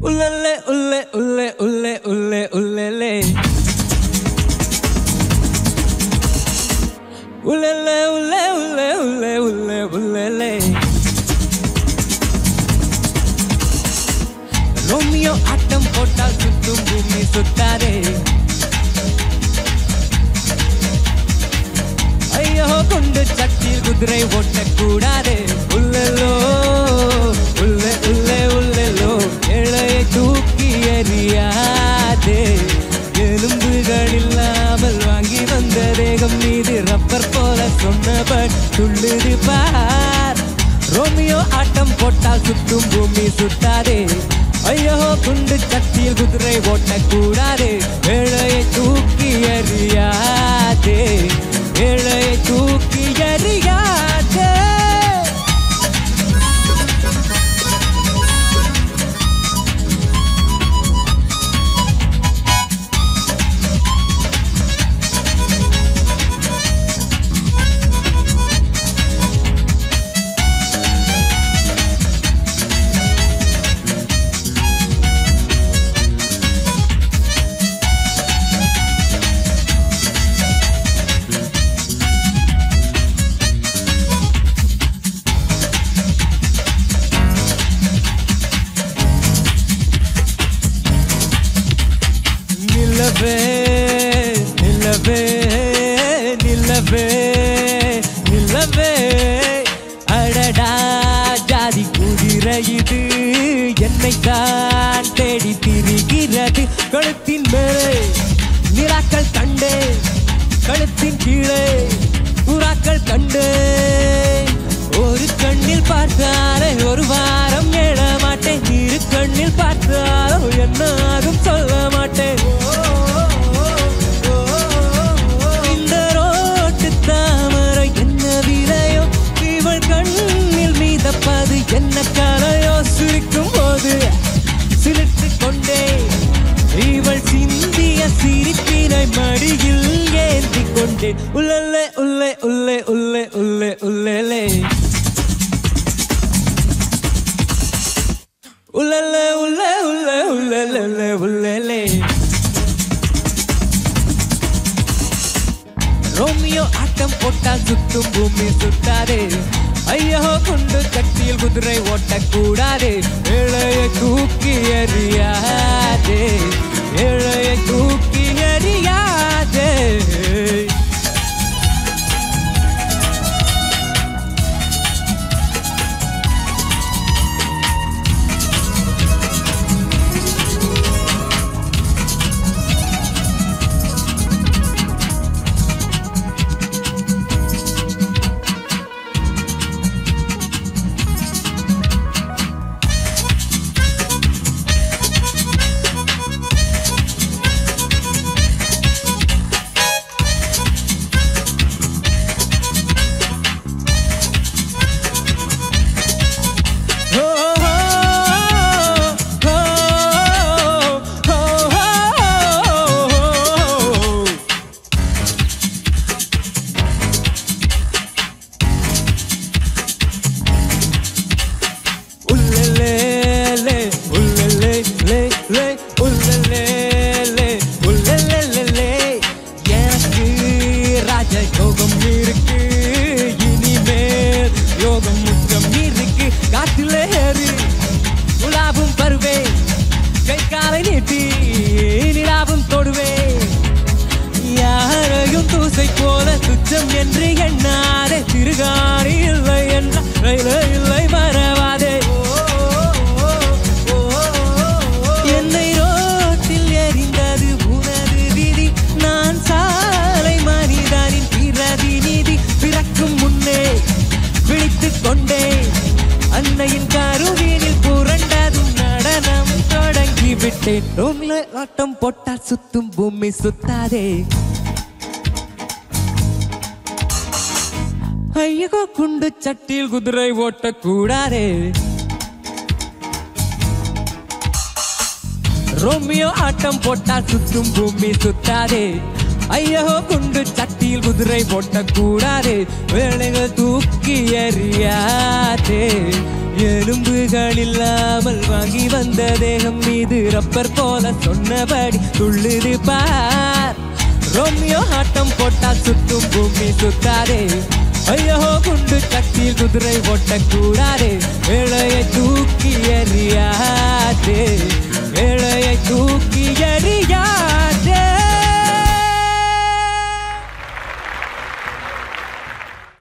Ullele, ulle, ulle, ulle, ulle, ullele. Ullele, ulle, ulle, ulle, ulle, ullele. Romeo ஆட்டம் போட்டால் சுத்தும் பூமி சுத்தாதே. ஐயோ கொண்டு சட்டியில் குதிரை ஓட்டக்கூடாதே. உள்ளலோ உள்ளே உள்ளே உள்ளலோ இழையை தூக்கி எறியாதே. எலும்புகள் இல்லாமல் வாங்கி வந்த தேகம் மீது ரப்பர் போல சொன்னபடி துள்ளுது பார். ரோமியோ ஆட்டம் போட்டால் சுத்தும் பூமி சுத்தாதே. ஐயோ குண்டு சட்டியில் குதிரை ஓட்டக்கூடாதே. ஏழையை தூக்கி எறியாதே. ஏழையை தூக்கி எறியாதே. நிலவே நிலவே நிலவே அடடா ஜாதி குதிரை இது என்னை தான் தேடி திரிகிறது. கழுத்தின் மேலே நிலாக்கள் கண்டே, கழுத்தின் கீழே புறாக்கள் கண்டே. ஒரு கண்ணில் பார்த்தாலே ஒரு வாரம் எழ மாட்டேன். இரு கண்ணில் பார்த்தாலோ என்ன ஆகும் சொல்ல மாட்டேன். இந்த ரோட்டு தாமரை என்ன விலையோ, இவள் கண்ணில் மீதப்பது என்ன கலையோ. சிரிக்கும் போது சிரித்து கொண்டே இவள் சிந்திய சிரிப்பினை மடியில் ஏந்தி கொண்டே. உள்ளே உள்ளே உள்ளே உள்ளே உள்ளே உள்ளே உள்ளே உள்ளே உள்ளே உள்ளே உள்ளே. ரோமியோ ஆட்டம் போட்டால் சுத்தும் பூமி சுத்தாதே. ஐயோ குண்டு கட்டியில் குதிரை ஓட்டக்கூடாதே. ஏழையை தூக்கி எறியாதே. ஏழையை தூக்கி எறியாதே. என்று எண்ணாதே. திருகாணி இல்லை என்ற இல்லை மறவாதே. என்னை ரோட்டில் எறிந்தது உனது விதி. நான் சாலை மனிதனின் பிரதிநிதி. பிறக்கும் முன்னே விழித்துக் கொண்டே அன்னையின் கருவினில் புரண்டதும் நடனம் தொடங்கி விட்டேன். ரோமியோ ஆட்டம் போட்டால் சுத்தும் பூமி சுத்தாதே. ஐயோ குண்டு சட்டியில் குதிரை ஓட்டக்கூடாதே. ரோமியோ ஆட்டம் போட்டால் சுத்தும் பூமி சுத்தாதே. ஐயோ குண்டு சட்டியில் குதிரை ஓட்டக்கூடாதே. வேலைகள் தூக்கி எறியாதே. எலும்புகள் இல்லாமல் வாங்கி வந்த தேகம் மீது ரப்பர் போல சொன்னபடி துள்ளுது பார். ரோமியோ ஆட்டம் போட்டா சுத்தும் பூமி சுத்தாதே. ஐயோ குண்டு சட்டியில் குதிரை ஓட்டக்கூடாதே. வேலையை தூக்கி எறி